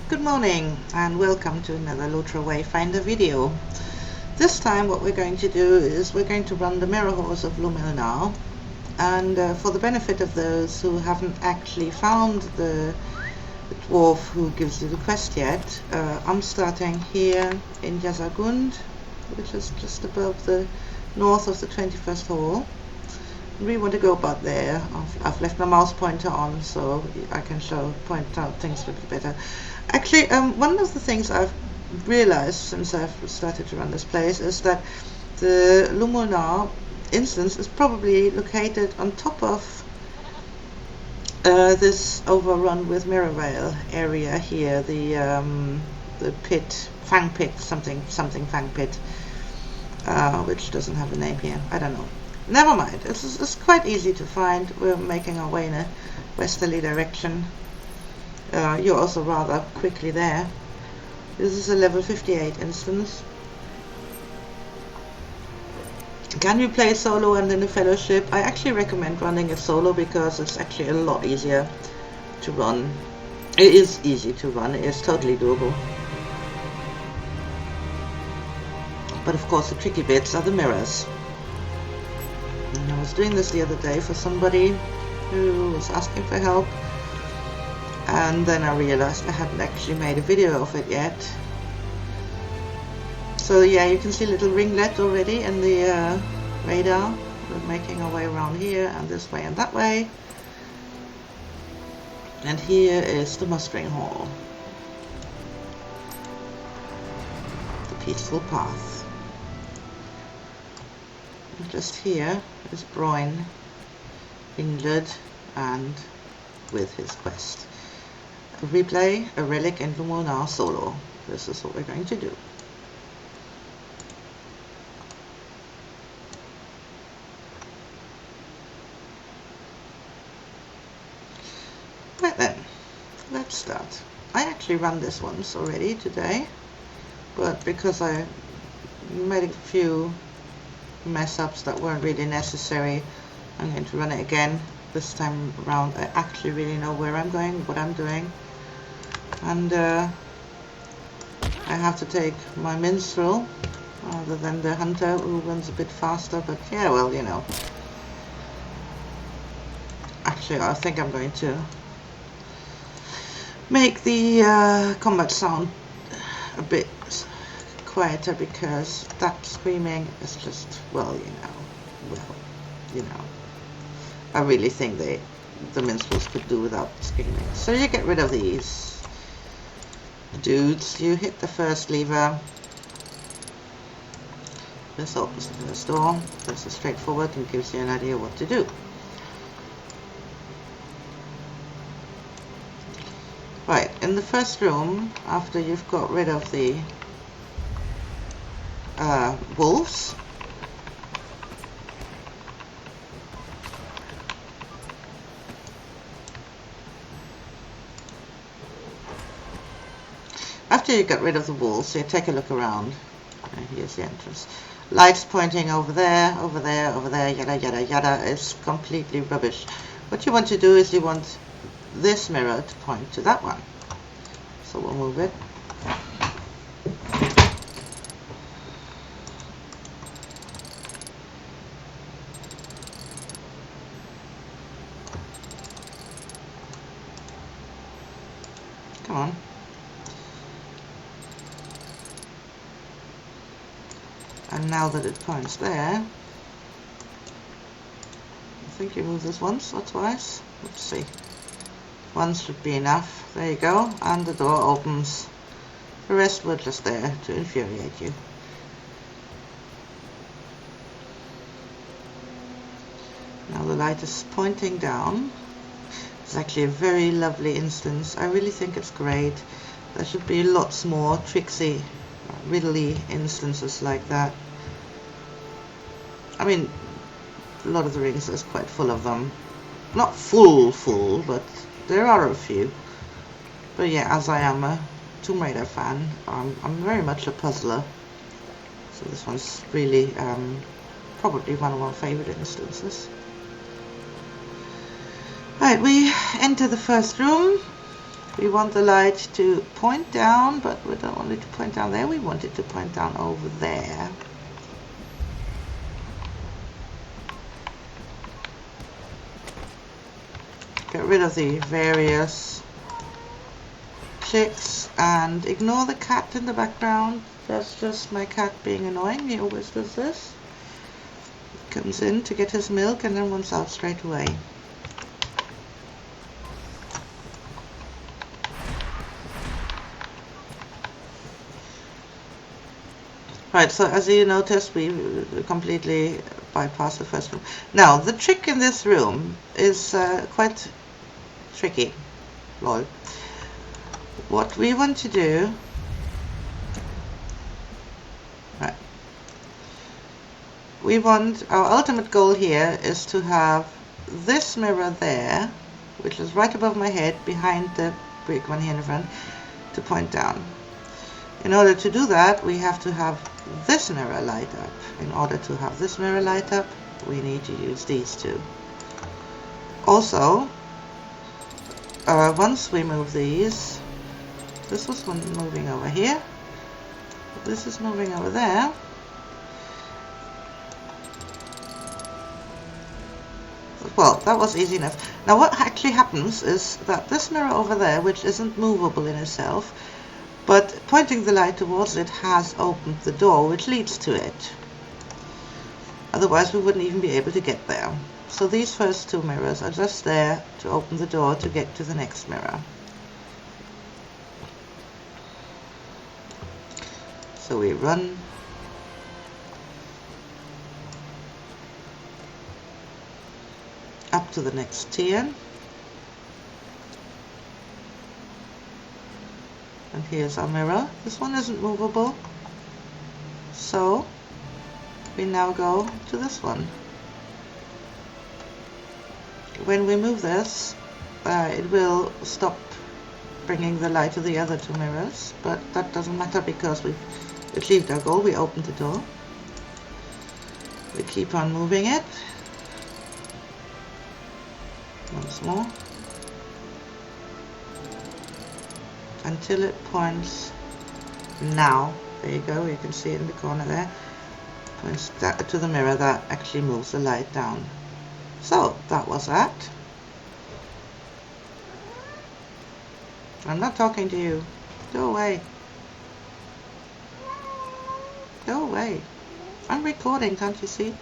Good morning and welcome to another Lotro wayfinder video. This time what we're going to do is we're going to run the mirror horse of Lumul-Nar, and for the benefit of those who haven't actually found the dwarf who gives you the quest yet, I'm starting here in Khâzad-Dum, which is just above the north of the 21st hall. We want to go about there. I've left my mouse pointer on so I can point out things a little better. Actually, one of the things I've realized since I've started to run this place is that the Lumul-Nar instance is probably located on top of this overrun with mirror rail area here, the pit, fang pit, something fang pit, which doesn't have a name here. I don't know. Never mind, it's quite easy to find. We're making our way in a westerly direction. You're also rather quickly there. This is a level 58 instance. Can you play solo and in a fellowship? I actually recommend running it solo because it's actually a lot easier to run. It is easy to run, it is totally doable. But of course the tricky bits are the mirrors. And I was doing this the other day for somebody who was asking for help, and then I realized I hadn't actually made a video of it yet. So yeah, you can see a little ringlet already in the radar. We're making our way around here and this way and that way. And here is the mustering hall. The peaceful path. And just here is Broin, Ingled, and with his quest. A replay, a relic, and Lumul-Nar solo. This is what we're going to do. Right then, let's start. I actually ran this once already today, but because I made a few mess ups that weren't really necessary, I'm going to run it again. This time around I actually really know where I'm going, what I'm doing, and I have to take my minstrel rather than the hunter who runs a bit faster, but yeah, well, you know. Actually, I think I'm going to make the combat sound a bit quieter because that screaming is just, well, you know, I really think the minstrels could do without screaming. So you get rid of these dudes, you hit the first lever, this opens the first door. This is straightforward and gives you an idea what to do. Right, in the first room, after you've got rid of the wolves, after you get rid of the wolves, you take a look around. Here's the entrance. Lights pointing over there, over there, over there, yada yada yada. It's completely rubbish. What you want to do is you want this mirror to point to that one. So we'll move it. Come on. And now that it points there, I think you move this once or twice. Let's see. Once should be enough. There you go. And the door opens. The rest were just there to infuriate you. Now the light is pointing down. It's actually a very lovely instance. I really think it's great. There should be lots more tricksy, riddly instances like that. I mean, Lord of the Rings is quite full of them. Not full, but there are a few. But yeah, as I am a Tomb Raider fan, I'm very much a puzzler. So this one's really probably one of my favorite instances. Right, we enter the first room. We want the light to point down, but we don't want it to point down there. We want it to point down over there. Get rid of the various clicks and ignore the cat in the background. That's just my cat being annoying. He always does this. He comes in to get his milk and then runs out straight away. Right, so as you noticed, we completely bypassed the first room. Now, the trick in this room is quite tricky. Lol. What we want to do, right, we want, our ultimate goal here is to have this mirror there, which is right above my head, behind the brick one here in the front, to point down. In order to do that, we have to have this mirror light up. In order to have this mirror light up, we need to use these two. Also, once we move these, this was one moving over here, this is moving over there. Well, that was easy enough. Now what actually happens is that this mirror over there, which isn't movable in itself, but pointing the light towards it, has opened the door which leads to it. Otherwise we wouldn't even be able to get there. So these first two mirrors are just there to open the door to get to the next mirror. So we run up to the next tier. And here's our mirror. This one isn't movable. So we now go to this one. When we move this, it will stop bringing the light to the other two mirrors, but that doesn't matter because we've achieved our goal. We opened the door. We keep on moving it. Once more. Until it points now. There you go, you can see it in the corner there. Points to the mirror that actually moves the light down. So, that was that. I'm not talking to you. Go away. Go away. I'm recording, can't you see?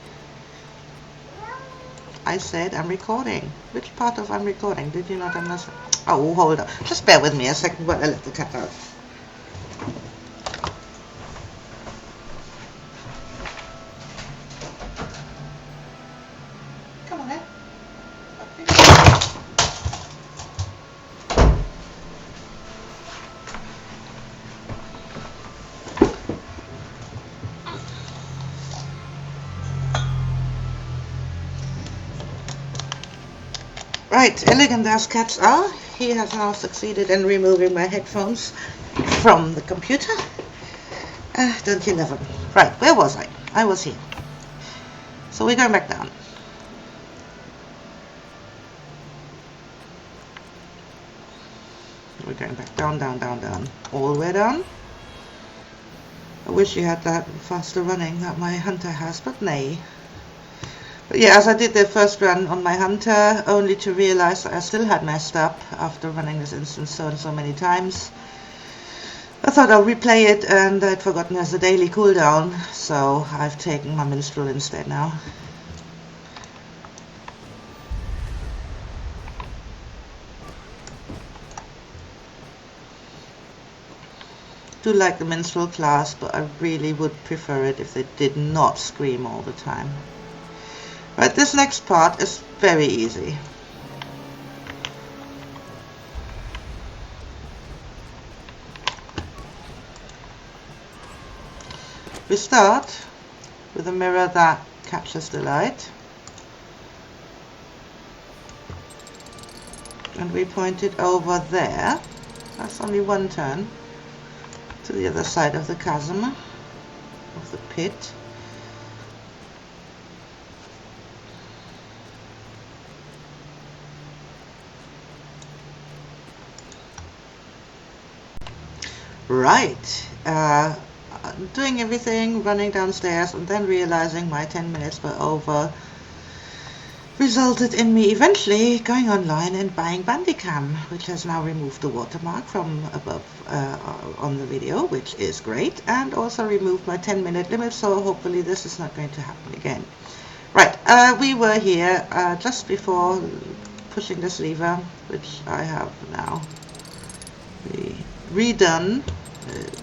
I said I'm recording. Which part of I'm recording? Did you not understand? Oh, hold on. Just bear with me a second while I let the cat out. Come on, then. Right, elegant as cats are, he has now succeeded in removing my headphones from the computer. Don't you love him? Right, where was I? I was here. So we're going back down. We're going back down, down, down, down, all the way down. I wish you had that faster running that my hunter has, but nay. But yeah, as I did the first run on my hunter, only to realize that I still had messed up after running this instance so and so many times. I thought I'll replay it, and I'd forgotten there's a daily cooldown, so I've taken my minstrel instead now. I do like the minstrel class, but I really would prefer it if they did not scream all the time. Right, this next part is very easy. We start with a mirror that catches the light, and we point it over there. That's only one turn to the other side of the chasm, of the pit. Right. Doing everything, running downstairs, and then realizing my 10 minutes were over resulted in me eventually going online and buying Bandicam, which has now removed the watermark from above on the video, which is great, and also removed my 10-minute limit, so hopefully this is not going to happen again. Right, we were here just before pushing this lever, which I have now redone.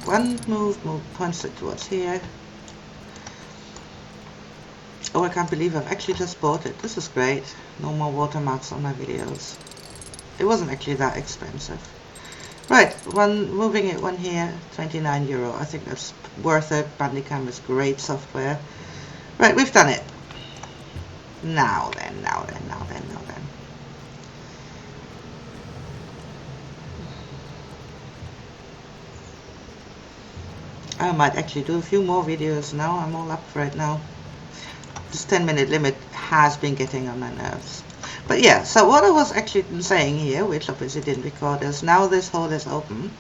One move points it towards here. Oh, I can't believe I've actually just bought it. This is great. No more watermarks on my videos. It wasn't actually that expensive. Right, moving it one here, 29 euro. I think that's worth it. Bandicam is great software. Right, we've done it. Now then. I might actually do a few more videos now. I'm all up for it now. This 10-minute limit has been getting on my nerves. But yeah, so what I was actually saying here, which obviously didn't record, is now this hole is open.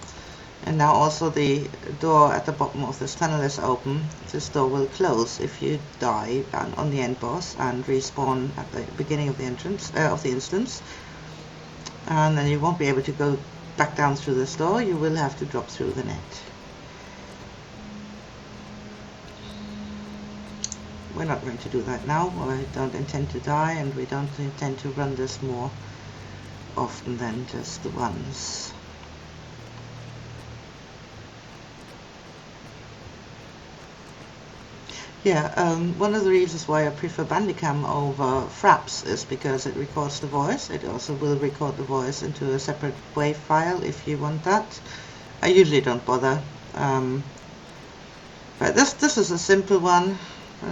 And now also the door at the bottom of this tunnel is open. This door will close if you die on the end boss and respawn at the beginning of the entrance of the instance. And then you won't be able to go back down through this door. You will have to drop through the net. We're not going to do that now. I don't intend to die, and we don't intend to run this more often than just once. Yeah, one of the reasons why I prefer Bandicam over Fraps is because it records the voice. It also will record the voice into a separate WAV file if you want that. I usually don't bother. But this is a simple one.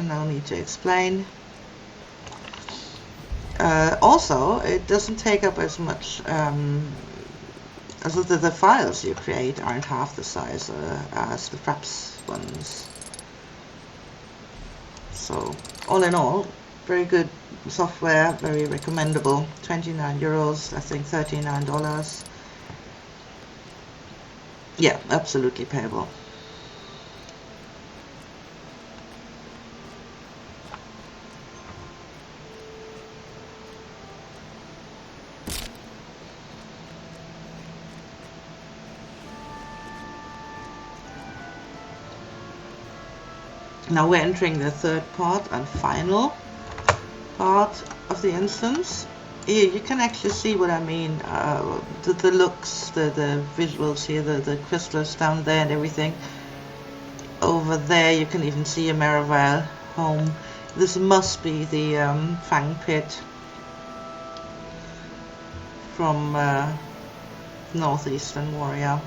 No need to explain. Also, it doesn't take up as much, as the files you create aren't half the size as the Fraps ones. So, all in all, very good software, very recommendable. 29 euros, I think $39. Yeah, absolutely payable. Now we're entering the third part and final part of the instance. Here you can actually see what I mean, the looks, the visuals here, the crystals down there and everything. Over there you can even see a Maravel home. This must be the Fang Pit from Northeastern Warrior.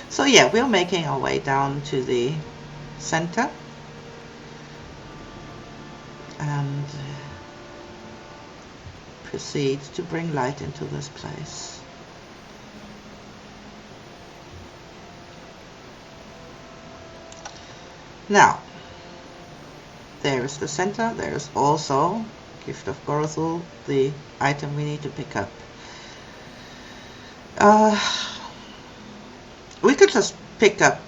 So yeah, we're making our way down to the center and proceed to bring light into this place. Now, there is the center. There is also Gift of Gorothul, the item we need to pick up. We could just pick up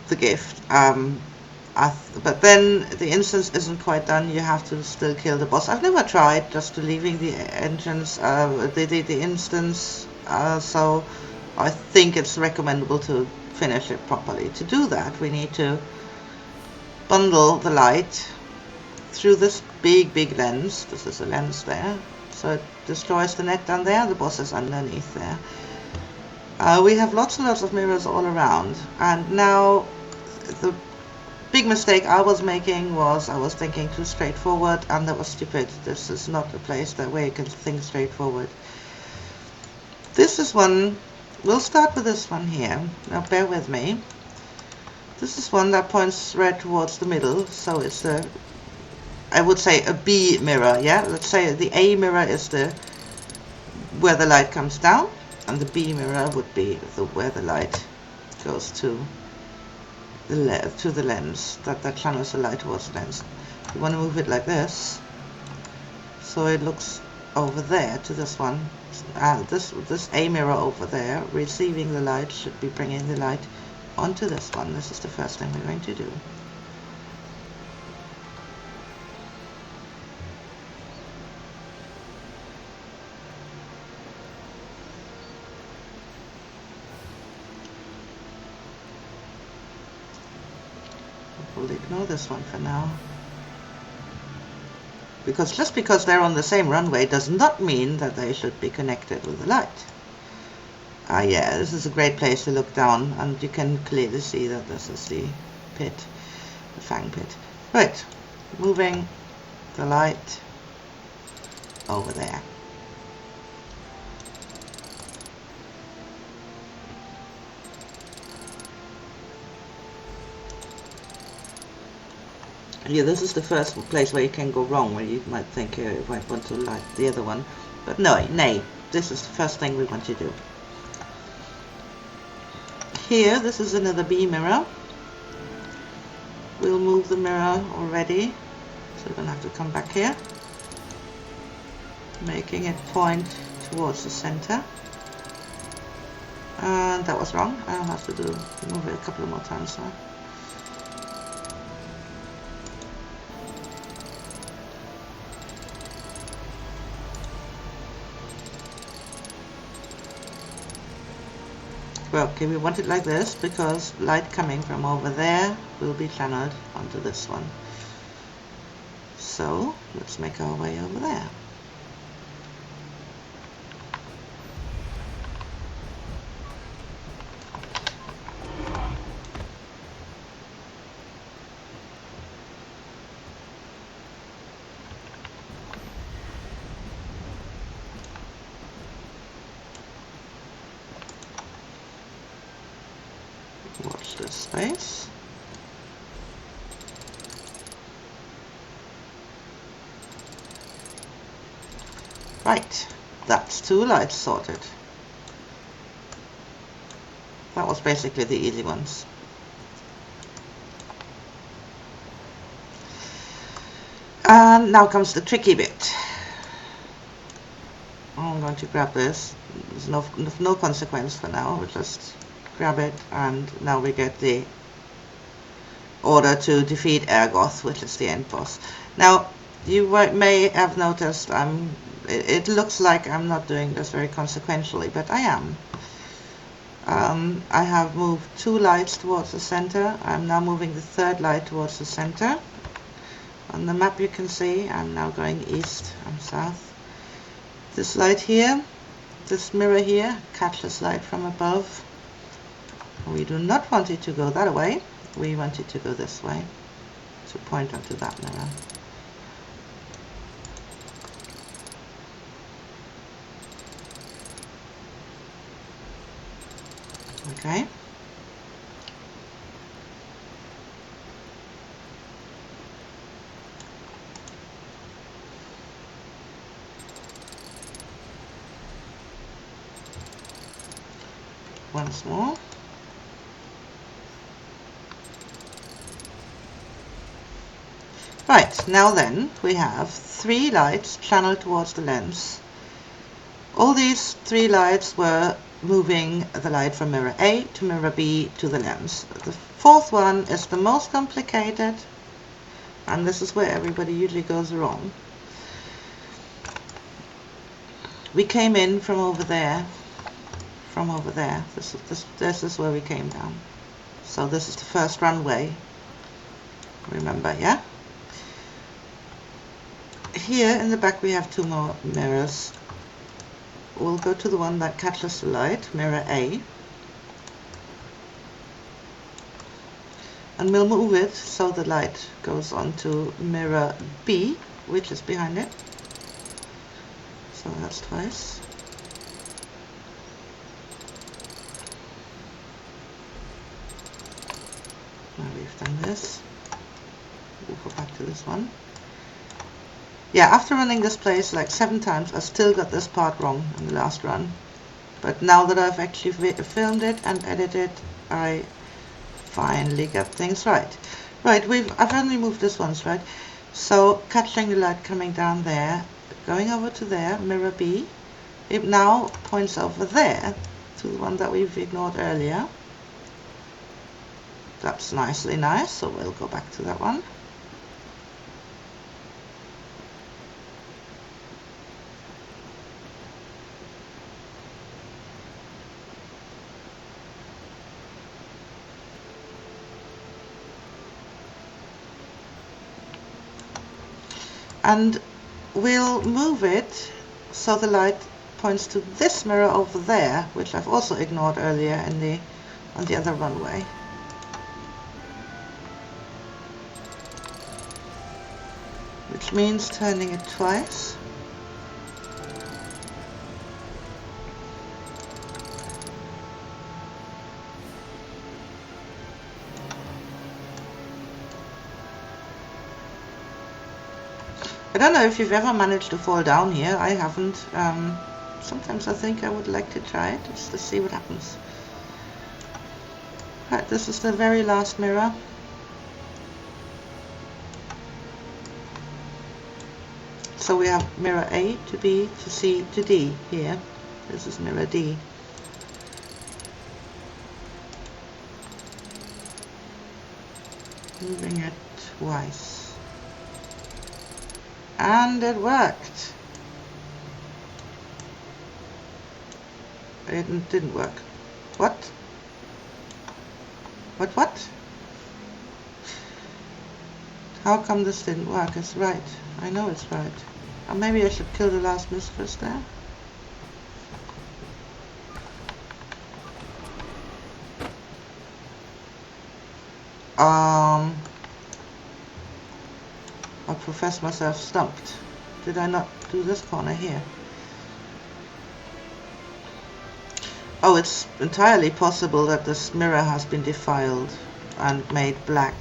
the gift, but then the instance isn't quite done. You have to still kill the boss. I've never tried just leaving the entrance, the instance, so I think it's recommendable to finish it properly. To do that, we need to bundle the light through this big lens. This is a lens there, so it destroys the net down there. The boss is underneath there. We have lots and lots of mirrors all around, and now the big mistake I was making was I was thinking too straightforward, and that was stupid. This is not a place where you can think straightforward. This is one. We'll start with this one here. Now bear with me. This is one that points right towards the middle, so it's a, I would say, a B mirror. Yeah, let's say the A mirror is where the light comes down, and the B mirror would be where the light goes to the lens, that channels the light towards the lens. You want to move it like this, so it looks over there to this one. This A mirror over there, receiving the light, should be bringing the light onto this one. This is the first thing we're going to do. We'll ignore this one for now. Because just because they're on the same runway does not mean that they should be connected with the light. Yeah, this is a great place to look down, and you can clearly see that this is the pit, the fang pit. Right, moving the light over there. Yeah, this is the first place where you can go wrong, where you might think you might want to light the other one. But no, nay, this is the first thing we want to do. Here, this is another B mirror. We'll move the mirror already, so we're going to have to come back here, making it point towards the center. And that was wrong. I'll have to move it a couple of more times now. Well, okay, we want it like this because light coming from over there will be channeled onto this one. So let's make our way over there. Watch this space. Right, that's 2 lights sorted. That was basically the easy ones. And now comes the tricky bit. I'm going to grab this. There's no consequence for now. We'll just grab it, and now we get the order to defeat Ergoth, which is the end boss. Now, you may have noticed it looks like I'm not doing this very consequentially, but I am. I have moved 2 lights towards the center. I'm now moving the 3rd light towards the center. On the map you can see I'm now going east and south. This light here, this mirror here, catches light from above. We do not want it to go that way. We want it to go this way, to point onto that mirror. Okay. Once more. Right, now then, we have 3 lights channeled towards the lens. All these 3 lights were moving the light from mirror A to mirror B to the lens. The 4th one is the most complicated, and this is where everybody usually goes wrong. We came in from over there, This is where we came down. So this is the first runway. Remember, yeah? Here in the back we have 2 more mirrors. We'll go to the one that catches the light, mirror A, and we'll move it so the light goes onto mirror B, which is behind it. So that's twice. Now we've done this, we'll go back to this one. Yeah, after running this place like 7 times, I still got this part wrong in the last run. But now that I've actually filmed it and edited, I finally got things right. Right, I've only moved this once, right? So catching the light coming down there, going over to there, mirror B. It now points over there to the one that we've ignored earlier. That's nicely nice, so we'll go back to that one. And we'll move it so the light points to this mirror over there, which I've also ignored earlier in on the other runway. Which means turning it twice. I don't know if you've ever managed to fall down here. I haven't. Sometimes I think I would like to try it, just to see what happens. Right, this is the very last mirror. So we have mirror A to B to C to D here. This is mirror D. Moving it twice. And it worked. It didn't work. What? What? How come this didn't work? It's right. I know it's right. Or maybe I should kill the last mistress there. I profess myself stumped. Did I not do this corner here? Oh, it's entirely possible that this mirror has been defiled and made black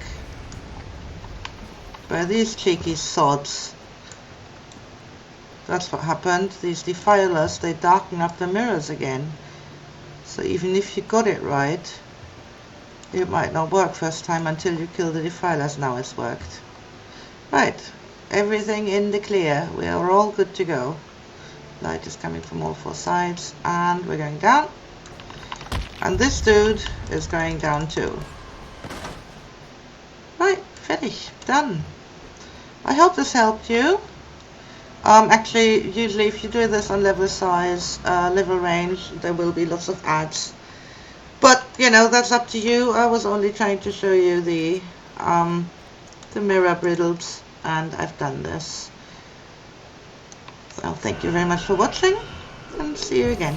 by these cheeky sods. That's what happened. These defilers, they darken up the mirrors again. So even if you got it right, it might not work first time until you kill the defilers. Now it's worked. Right, everything in the clear. We are all good to go. Light is coming from all four sides, and we're going down. And this dude is going down too. Right, finish, done. I hope this helped you. Actually, usually if you do this on level size, level range, there will be lots of ads. But, you know, that's up to you. I was only trying to show you the mirror briddles, and I've done this. So thank you very much for watching, and see you again.